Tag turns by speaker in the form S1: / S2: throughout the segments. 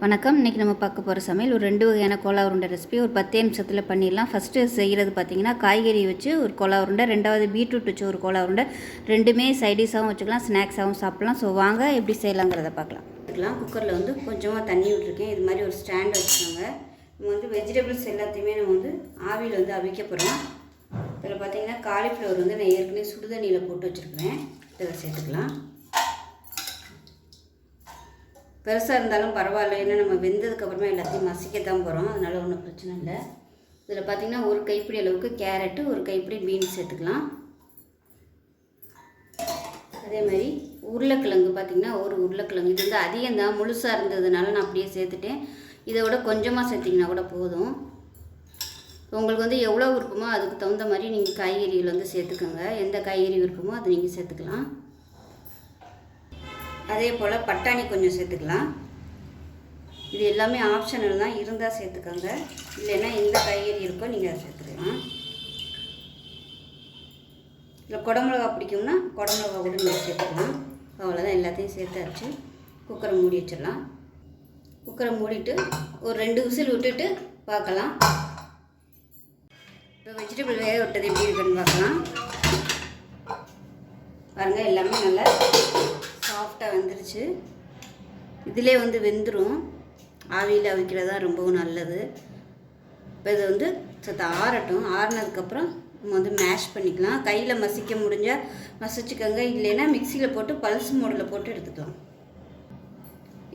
S1: வணக்கம். இன்றைக்கி நம்ம பார்க்க போகிற சமையல் ஒரு 2 வகையான கோலா உருண்டை ரெசிபி ஒரு 10 நிமிஷத்தில் பண்ணிடலாம். ஃபஸ்ட்டு செய்கிறது பார்த்திங்கன்னா காய்கறி வச்சு ஒரு கோலா உருண்டை, ரெண்டாவது பீட்ரூட் வச்சு ஒரு கோலா உருண்டை, ரெண்டுமே சைடிஷாகவும் வச்சுக்கலாம், ஸ்நாக்ஸாகவும் சாப்பிட்லாம். ஸோ வாங்க எப்படி செய்யலாங்கிறத பார்க்கலாம். குக்கரில் வந்து கொஞ்சமாக தண்ணி விட்டுருக்கேன். இது மாதிரி ஒரு ஸ்டாண்ட் வச்சுக்கோங்க. நம்ம வந்து வெஜிடபிள்ஸ் எல்லாத்தையுமே நம்ம வந்து ஆவியில் வந்து அவிக்க போகிறோம். இதில் பார்த்திங்கன்னா காலிஃப்ளவர் வந்து நான் ஏற்கனவே சுடுதண்ணியில் போட்டு வச்சுருக்கிறேன். இதை சேர்த்துக்கலாம். பெருசாக இருந்தாலும் பரவாயில்ல, ஏன்னா நம்ம வெந்ததுக்கப்புறமா எல்லாத்தையும் மசிக்கத்தான் போகிறோம், அதனால் ஒன்றும் பிரச்சனை இல்லை. இதில் பார்த்திங்கன்னா ஒரு கைப்பிடி அளவுக்கு கேரட்டு, ஒரு கைப்பிடி பீன்ஸ் சேர்த்துக்கலாம். அதே மாதிரி உருளைக்கிழங்கு பார்த்திங்கன்னா ஒரு உருளைக்கிழங்கு, இது வந்து அதிகம்தான், முழுசாக இருந்ததுனால நான் அப்படியே சேர்த்துட்டேன். இதை விட கொஞ்சமாக சேர்த்திங்கன்னா கூட போதும். உங்களுக்கு வந்து எவ்வளோ விருப்பமோ அதுக்கு தகுந்த மாதிரி நீங்கள் காய்கறிகள் வந்து சேர்த்துக்கோங்க. எந்த காய்கறி விருப்பமோ அதை நீங்கள் சேர்த்துக்கலாம். அதே போல் பட்டாணி கொஞ்சம் சேர்த்துக்கலாம். இது எல்லாமே ஆப்ஷனல் தான், இருந்தால் சேர்த்துக்கோங்க, இல்லைன்னா எந்த காய்கறி இருக்கோ நீங்கள் அதை சேர்த்துக்கலாம். இல்லை குடமிளகா பிடிக்கும்னா குடமிளகா கூட நீங்கள் சேர்த்துக்கலாம். அவ்வளோதான், எல்லாத்தையும் சேர்த்தாச்சு. குக்கரை மூடி வச்சிடலாம். குக்கரை மூடிட்டு ஒரு 2 விசில் விட்டுட்டு பார்க்கலாம். இப்போ வெஜிடபிள் வேக விட்டது எப்படி இருக்குன்னு பார்க்கலாம். பாருங்கள், எல்லாமே நல்லா சாஃப்டாக வெந்துருச்சு. இதிலே வந்து வெந்துடும். ஆவியில் அவிக்கிறது தான் ரொம்பவும் நல்லது. இப்போ இது வந்து சற்று ஆறட்டும். ஆறினதுக்கப்புறம் நம்ம வந்து மேஷ் பண்ணிக்கலாம். கையில் மசிக்க முடிஞ்சால் மசிச்சுக்கோங்க, இல்லைன்னா மிக்சியில் போட்டு பல்ஸ் மோடில் போட்டு எடுத்துக்கலாம்.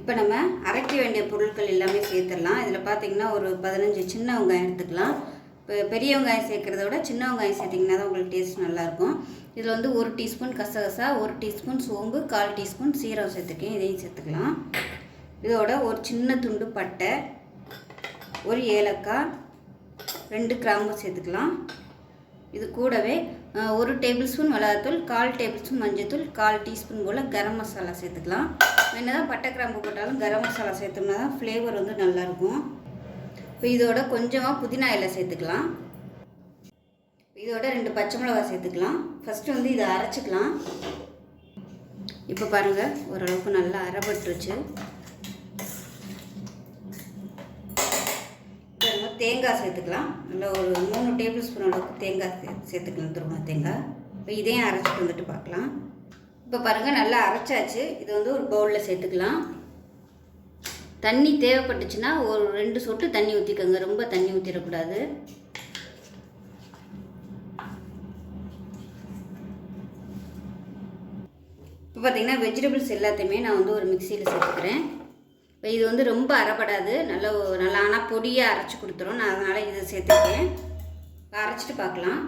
S1: இப்போ நம்ம அரைக்க வேண்டிய பொருட்கள் எல்லாமே சேர்த்துடலாம். இதில் பார்த்திங்கன்னா ஒரு 15 சின்ன வெங்காயம் எடுத்துக்கலாம். இப்போ பெரிய வெங்காயம் சேர்க்குறத விட சின்ன வெங்காயம் சேர்த்திங்கன்னா தான் உங்களுக்கு டேஸ்ட் நல்லாயிருக்கும். இதில் வந்து 1 டீஸ்பூன் கசகசா, 1 டீஸ்பூன் சோம்பு, 1/4 டீஸ்பூன் சீரகம் சேர்த்துக்கேன். இதையும் சேர்த்துக்கலாம். இதோட ஒரு சின்ன துண்டு பட்டை, ஒரு ஏலக்காய், 2 கிராம்பு சேர்த்துக்கலாம். இது கூடவே 1 டேபிள் ஸ்பூன் மிளகாத்தூள், 1/4 டேபிள் ஸ்பூன் மஞ்சத்தூள், 1/4 டீஸ்பூன் போல் கரம் மசாலா சேர்த்துக்கலாம். என்ன தான் பட்டை கிராம்பு போட்டாலும் கரம் மசாலா சேர்த்தோம்னா தான் ஃப்ளேவர் வந்து நல்லாயிருக்கும். இப்போ இதோட கொஞ்சமாக புதினா இலை சேர்த்துக்கலாம். இதோட 2 பச்சை மிளகாய் சேர்த்துக்கலாம். ஃபஸ்ட்டு வந்து இதை அரைச்சிக்கலாம். இப்போ பாருங்கள், ஓரளவுக்கு நல்லா அரைப்பட்டுருச்சு. இப்போ தேங்காய் சேர்த்துக்கலாம். நல்லா ஒரு 3 டேபிள் ஸ்பூன் அளவுக்கு தேங்காய் சேர்த்துக்கலாம், துருவ தேங்காய். இப்போ இதையும் அரைச்சிட்டு வந்துட்டு பார்க்கலாம். இப்போ பாருங்கள், நல்லா அரைச்சாச்சு. இது வந்து ஒரு பவுலில் சேர்த்துக்கலாம். தண்ணி தேவைப்பட்டுச்சுன்னா ஒரு 2 சொட்டு தண்ணி ஊற்றிக்கோங்க, ரொம்ப தண்ணி ஊற்றிடக்கூடாது. இப்போ பார்த்திங்கன்னா வெஜிடபிள்ஸ் எல்லாத்தையுமே நான் வந்து ஒரு மிக்சியில் சேர்த்துக்கிறேன். இப்போ இது வந்து ரொம்ப அரைப்படாது, நல்லா ஆனால் பொடியாக அரைச்சி கொடுத்துரும். நான் அதனால் இதை சேர்த்துக்கிறேன். அரைச்சிட்டு பார்க்கலாம்.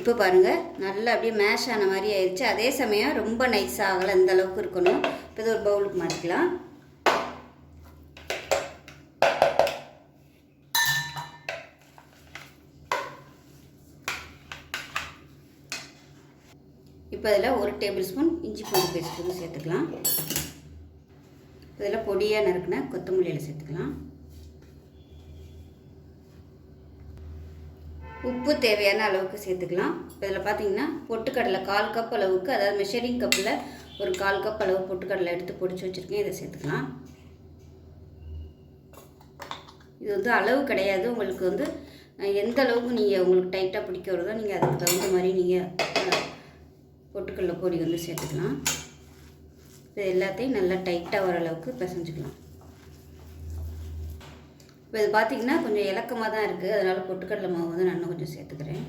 S1: இப்போ பாருங்கள், நல்லா அப்படியே மேஷ் ஆன மாதிரி ஆயிடுச்சு. அதே சமயம் ரொம்ப நைஸாக ஆகலை, இந்த அளவுக்கு இருக்கணும். இப்போ இது ஒரு பவுலுக்கு மாற்றிக்கலாம். இப்போ இதில் 1 டேபிள் ஸ்பூன் இஞ்சி பூண்டு பேஸ்ட் வந்து சேர்த்துக்கலாம். இதில் பொடியாக நறுக்கின கொத்தமல்லியில் சேர்த்துக்கலாம். உப்பு தேவையான அளவுக்கு சேர்த்துக்கலாம். இப்போ இதில் பார்த்திங்கன்னா பொட்டுக்கடலை 1/4 கப் அளவுக்கு, அதாவது மெஷரிங் கப்பில் ஒரு 1/4 கப் அளவு பொட்டுக்கடலை எடுத்து பொடிச்சு வச்சுருக்கேன். இதை சேர்த்துக்கலாம். இது வந்து அளவு கிடையாது, உங்களுக்கு வந்து எந்த அளவுக்கு நீங்கள் உங்களுக்கு டைட்டாக பிடிக்க வருதோ நீங்கள் அதுக்கு தகுந்த மாதிரி நீங்கள் பொட்டுக்கடலை பொடி வந்து சேர்த்துக்கலாம். இது எல்லாத்தையும் நல்லா டைட்டாக வர அளவுக்கு பிசைஞ்சுக்கலாம். இப்போ இது பார்த்திங்கன்னா கொஞ்சம் இலக்கமாக தான் இருக்குது, அதனால் பொட்டுக்கடலை மாவு வந்து நான் கொஞ்சம் சேர்த்துக்கிறேன்.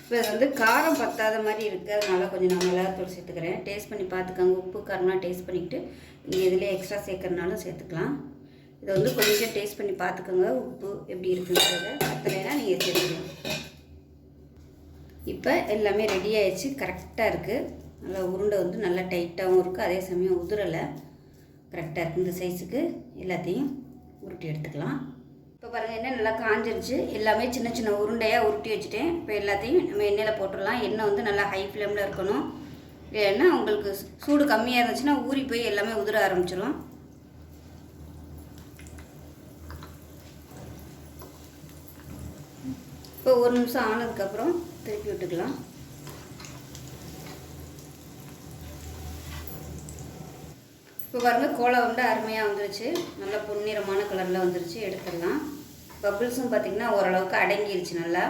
S1: இப்போ இது வந்து காரம் பத்தாத மாதிரி இருக்குது, அதனால் கொஞ்சம் நான் மிளகாத்தூள் சேர்த்துக்கிறேன். டேஸ்ட் பண்ணி பார்த்துக்கோங்க. உப்பு காரம்லாம் டேஸ்ட் பண்ணிவிட்டு நீங்கள் இதில் எக்ஸ்ட்ரா சேர்க்குறதுனாலும் சேர்த்துக்கலாம். இதை வந்து கொஞ்சம் டேஸ்ட் பண்ணி பார்த்துக்கோங்க, உப்பு எப்படி இருக்குன்றதை. பத்தலைன்னா நீங்கள் சேர்த்துக்கலாம். இப்போ எல்லாமே ரெடி ஆகிடுச்சு, கரெக்டாக இருக்குது. நல்லா உருண்டை வந்து நல்லா டைட்டாகவும் இருக்குது, அதே சமயம் உதிரலை, கரெக்டாக இருக்குது. இந்த சைஸுக்கு எல்லாத்தையும் உருட்டி எடுத்துக்கலாம். இப்போ பாருங்கள், எண்ணெய் நல்லா காஞ்சிருச்சு. எல்லாமே சின்ன சின்ன உருண்டையாக உருட்டி வச்சுட்டேன். இப்போ எல்லாத்தையும் நம்ம எண்ணெயில் போட்டுடலாம். எண்ணெய் வந்து நல்லா ஹை ஃப்ளேமில் இருக்கணும், ஏன்னா உங்களுக்கு சூடு கம்மியாக இருந்துச்சுன்னா ஊறி போய் எல்லாமே உதிர ஆரம்பிச்சிடும். இப்போ 1 நிமிஷம் ஆனதுக்கப்புறம் திருப்பி விட்டுக்கலாம். இப்போ பாருங்கள் கோலா வந்து அருமையாக வந்துருச்சு, நல்லா பொன்னிறமான கலரில் வந்துருச்சு. எடுத்துடலாம். பபிள்ஸும் பார்த்திங்கன்னா ஓரளவுக்கு அடங்கிருச்சு. நல்லா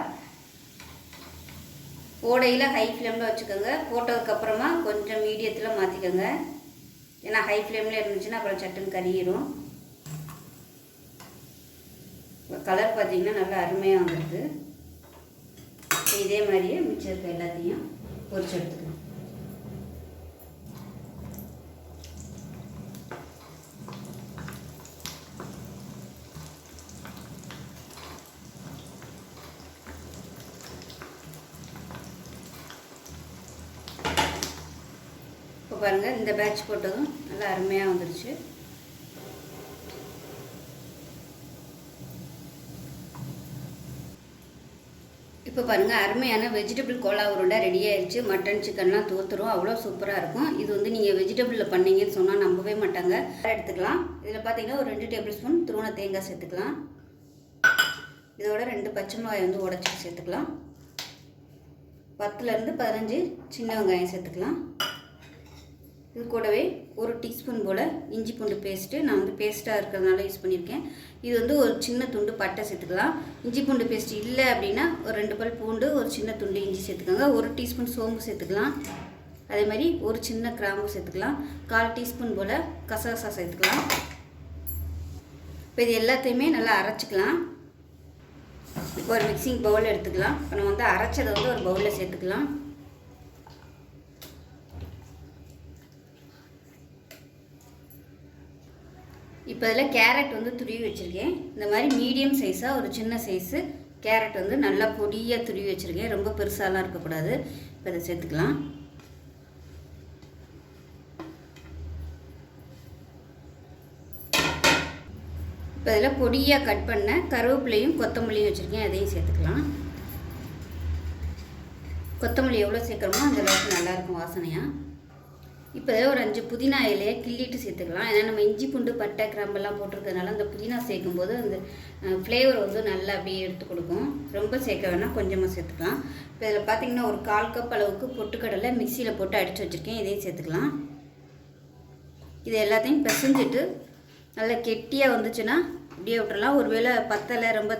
S1: போடையில் ஹை ஃப்ளேமில் வச்சுக்கோங்க. போட்டதுக்கப்புறமா கொஞ்சம் மீடியத்தில் மாற்றிக்கோங்க. ஏன்னா ஹை ஃப்ளேமில் இருந்துச்சுன்னா அப்புறம் சட்டுன்னு கறியிடும். கலர் பார்த்திங்கன்னா நல்லா அருமையாக வந்துருக்கு. இதே மாதிரியே மிச்சம் இருக்க எல்லாத்தையும் பொரிச்சு எடுத்துக்கலாம். இப்போ பாருங்கள், இந்த பேட்ச் போட்டதும் நல்லா அருமையாக வந்துடுச்சு. இப்போ பாருங்கள், அருமையான வெஜிடபிள் கோலா உருண்டை ரெடி ஆயிடுச்சு. மட்டன் சிக்கன்லாம் தோற்றுரும், அவ்வளோ சூப்பராக இருக்கும். இது வந்து நீங்கள் வெஜிடபிளில் பண்ணீங்கன்னு சொன்னால் நம்பவே மாட்டாங்க. எடுத்துக்கலாம். இதில் பார்த்தீங்கன்னா ஒரு 2 டேபிள் ஸ்பூன் துருவன தேங்காய் சேர்த்துக்கலாம். இதோட 2 பச்சை மிளகாய் வந்து உடச்சி சேர்த்துக்கலாம். 10லேருந்து 15 சின்ன வெங்காயம் சேர்த்துக்கலாம். இது கூடவே 1 டீஸ்பூன் போல் இஞ்சி பூண்டு பேஸ்ட்டு, நான் வந்து பேஸ்ட்டாக இருக்கிறதுனால யூஸ் பண்ணியிருக்கேன். இது வந்து ஒரு சின்ன துண்டு பட்டை சேர்த்துக்கலாம். இஞ்சி பூண்டு பேஸ்ட் இல்லை அப்படின்னா ஒரு 2 பல் பூண்டு, ஒரு சின்ன துண்டு இஞ்சி சேர்த்துக்கோங்க. 1 டீஸ்பூன் சோம்பு சேர்த்துக்கலாம். அதே மாதிரி ஒரு சின்ன கிராம்பு சேர்த்துக்கலாம். 1/4 டீஸ்பூன் போல் கசகசா சேர்த்துக்கலாம். இப்போ இது எல்லாத்தையுமே நல்லா அரைச்சிக்கலாம். இப்போ ஒரு மிக்சிங் பவுல் எடுத்துக்கலாம். இப்போ நம்ம வந்து அரைச்சதை வந்து ஒரு பவுலில் சேர்த்துக்கலாம். இப்போ இதில் கேரட் வந்து துருவி வச்சுருக்கேன். இந்த மாதிரி மீடியம் சைஸாக ஒரு சின்ன சைஸு கேரட் வந்து நல்லா பொடியாக துருவி வச்சுருக்கேன். ரொம்ப பெருசாலாம் இருக்கக்கூடாது. இப்போ இதை சேர்த்துக்கலாம். இப்போ இதில் பொடியாக கட் பண்ண கருவேப்பிலையும் கொத்தமல்லியும் வச்சுருக்கேன், அதையும் சேர்த்துக்கலாம். கொத்தமல்லி எவ்வளோ சேர்க்குறோமோ அந்தளவுக்கு நல்லாயிருக்கும் வாசனையாக. இப்போ இதில் ஒரு 5 புதினா இலையை கிள்ளிட்டு சேர்த்துக்கலாம். ஏன்னா நம்ம இஞ்சி பூண்டு பட்டை கிராம்பெல்லாம் போட்டிருக்கிறதுனால அந்த புதினா சேர்க்கும்போது அந்த ஃப்ளேவர் வந்து நல்லா அப்படியே எடுத்து கொடுக்கும். ரொம்ப சேர்க்க வேணால் கொஞ்சமாக சேர்த்துக்கலாம். இப்போ இதில் பார்த்திங்கன்னா ஒரு 1/4 கப் அளவுக்கு பொட்டுக்கடலை மிக்சியில் போட்டு அடித்து வச்சுருக்கேன், இதையும் சேர்த்துக்கலாம். இது எல்லாத்தையும் பிசைஞ்சிட்டு நல்லா கெட்டியாக வந்துச்சுன்னா அப்படியே விட்டுறலாம். ஒரு வேளை பத்தலை ரொம்ப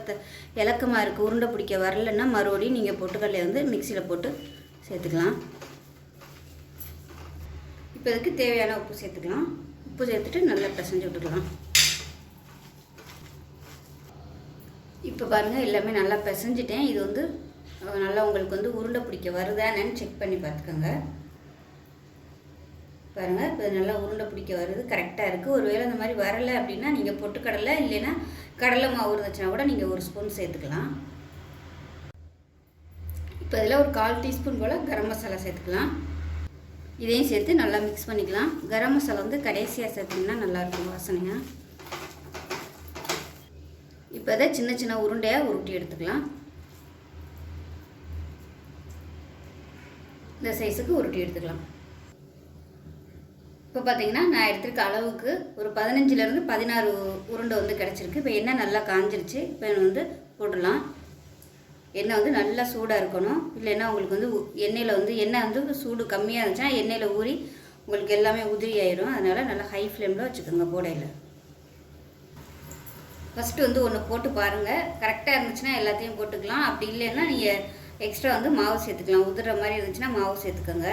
S1: இலக்கமாக இருக்குது, உருண்டை பிடிக்க வரலன்னா மறுபடியும் நீங்கள் பொட்டுக்கடலையை வந்து மிக்சியில் போட்டு சேர்த்துக்கலாம். இப்போ இதுக்கு தேவையான உப்பு சேர்த்துக்கலாம். உப்பு சேர்த்துட்டு நல்லா பிசைஞ்சு விட்டுக்கலாம். இப்போ பாருங்கள், எல்லாமே நல்லா பிசைஞ்சிட்டேன். இது வந்து நல்லா உங்களுக்கு வந்து உருண்டை பிடிக்க வருதான்னு செக் பண்ணி பார்த்துக்கோங்க. பாருங்கள், இப்போ நல்லா உருண்டை பிடிக்க வருது, கரெக்டாக இருக்குது. ஒருவேளை இந்த மாதிரி வரலை அப்படின்னா நீங்கள் பொட்டுக்கடலை இல்லைன்னா கடலை மாவு இருந்துச்சுன்னா கூட நீங்கள் 1 ஸ்பூன் சேர்த்துக்கலாம். இப்போ இதில் ஒரு 1/4 டீஸ்பூன் போல் கரம் மசாலா சேர்த்துக்கலாம். இதையும் சேர்த்து நல்லா மிக்ஸ் பண்ணிக்கலாம். கரம் மசாலா வந்து கடைசியாக சேர்த்திங்கன்னா நல்லாயிருக்கும் வாசனையாக. இப்போ அதை சின்ன சின்ன உருண்டையாக உருட்டி எடுத்துக்கலாம். இந்த சைஸுக்கு உருட்டி எடுத்துக்கலாம். இப்போ பார்த்தீங்கன்னா நான் எடுத்துருக்க அளவுக்கு ஒரு 15லேருந்து 16 உருண்டை வந்து கிடச்சிருக்கு. இப்போ எண்ணெய் நல்லா காஞ்சிருச்சு. இப்போ வந்து போடலாம். எண்ணெய் வந்து நல்லா சூடாக இருக்கணும். இல்லைன்னா உங்களுக்கு வந்து எண்ணெயில் வந்து எண்ணெய் வந்து சூடு கம்மியாக இருந்துச்சுன்னா எண்ணெயில் ஊறி உங்களுக்கு எல்லாமே உதிரி ஆயிரும். அதனால் நல்லா ஹை ஃப்ளேமில் வச்சுக்கோங்க போடையில். ஃபஸ்ட்டு வந்து ஒன்று போட்டு பாருங்கள், கரெக்டாக இருந்துச்சுன்னா எல்லாத்தையும் போட்டுக்கலாம். அப்படி இல்லைன்னா நீங்கள் எக்ஸ்ட்ரா வந்து மாவு சேர்த்துக்கலாம். உதிர மாதிரி இருந்துச்சுன்னா மாவு சேர்த்துக்கோங்க.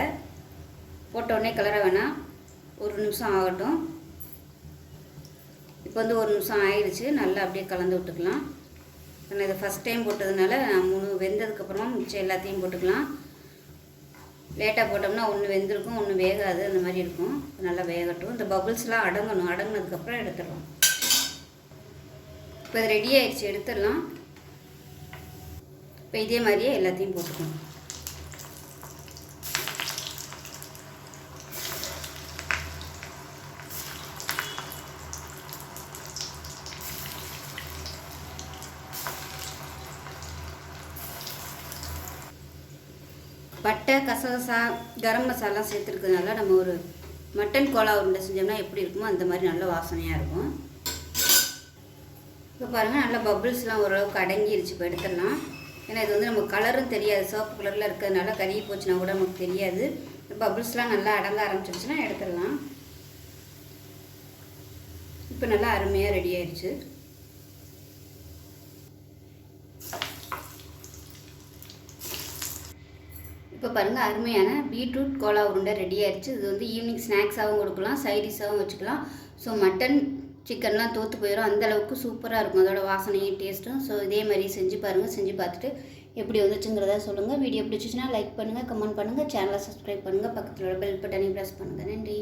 S1: போட்ட உடனே கிளற வேணாம், 1 நிமிஷம் ஆகட்டும். இப்போ வந்து 1 நிமிஷம் ஆயிடுச்சு. நல்லா அப்படியே கலந்து விட்டுக்கலாம். நான் இதை ஃபஸ்ட் டைம் போட்டதுனால 3 வெந்ததுக்கப்புறமா மிச்சம் எல்லாத்தையும் போட்டுக்கலாம். லேட்டாக போட்டோம்னா ஒன்று வெந்திருக்கும், ஒன்று வேகாது, அந்த மாதிரி இருக்கும். நல்லா வேகட்டும். இந்த பபுள்ஸ்லாம் அடங்கணும். அடங்கினதுக்கப்புறம் எடுத்துடலாம். இப்போ இது ரெடி ஆகிடுச்சு, எடுத்துடலாம். இப்போ இதே மாதிரியே எல்லாத்தையும் போட்டுக்கணும். பட்டை, கசகசா, கரம் மசாலா சேர்த்துருக்கிறதுனால நம்ம ஒரு மட்டன் கோலா உருண்டை செஞ்சோம்னா எப்படி இருக்குமோ அந்த மாதிரி நல்ல வாசனையாக இருக்கும். இப்போ பாருங்கள், நல்லா பபுள்ஸ்லாம் ஓரளவுக்கு அடங்கிருச்சு. இப்போ எடுத்துடலாம். ஏன்னா இது வந்து நமக்கு கலரும் தெரியாது, சிவப்பு கலரில் இருக்கிறதுனால கறி போச்சுன்னா கூட நமக்கு தெரியாது. பபுள்ஸ்லாம் நல்லா அடங்க ஆரம்பிச்சிருச்சுன்னா எடுத்துடலாம். இப்போ நல்லா அருமையாக ரெடி ஆயிடுச்சு. இப்போ பாருங்கள், அருமையான பீட்ரூட் கோலா உருண்டை ரெடி ஆயிடுச்சு. இது வந்து ஈவினிங் ஸ்நாக்ஸாகவும் கொடுக்கலாம், சைடிஷாகவும் வச்சுக்கலாம். ஸோ மட்டன் சிக்கன்லாம் தோற்று போயிடும், அந்தளவுக்கு சூப்பராக இருக்கும் அதோட வாசனையும் டேஸ்ட்டும். ஸோ இதே மாதிரி செஞ்சு பாருங்கள். செஞ்சு பார்த்துட்டு எப்படி வந்துச்சுங்கிறத சொல்லுங்கள். வீடியோ பிடிச்சிச்சின்னா லைக் பண்ணுங்கள், கமெண்ட் பண்ணுங்கள், சேனலை சப்ஸ்கிரைப் பண்ணுங்கள், பக்கத்தில் உள்ள பெல் பட்டனையும் ப்ரெஸ் பண்ணுங்கள். நன்றி.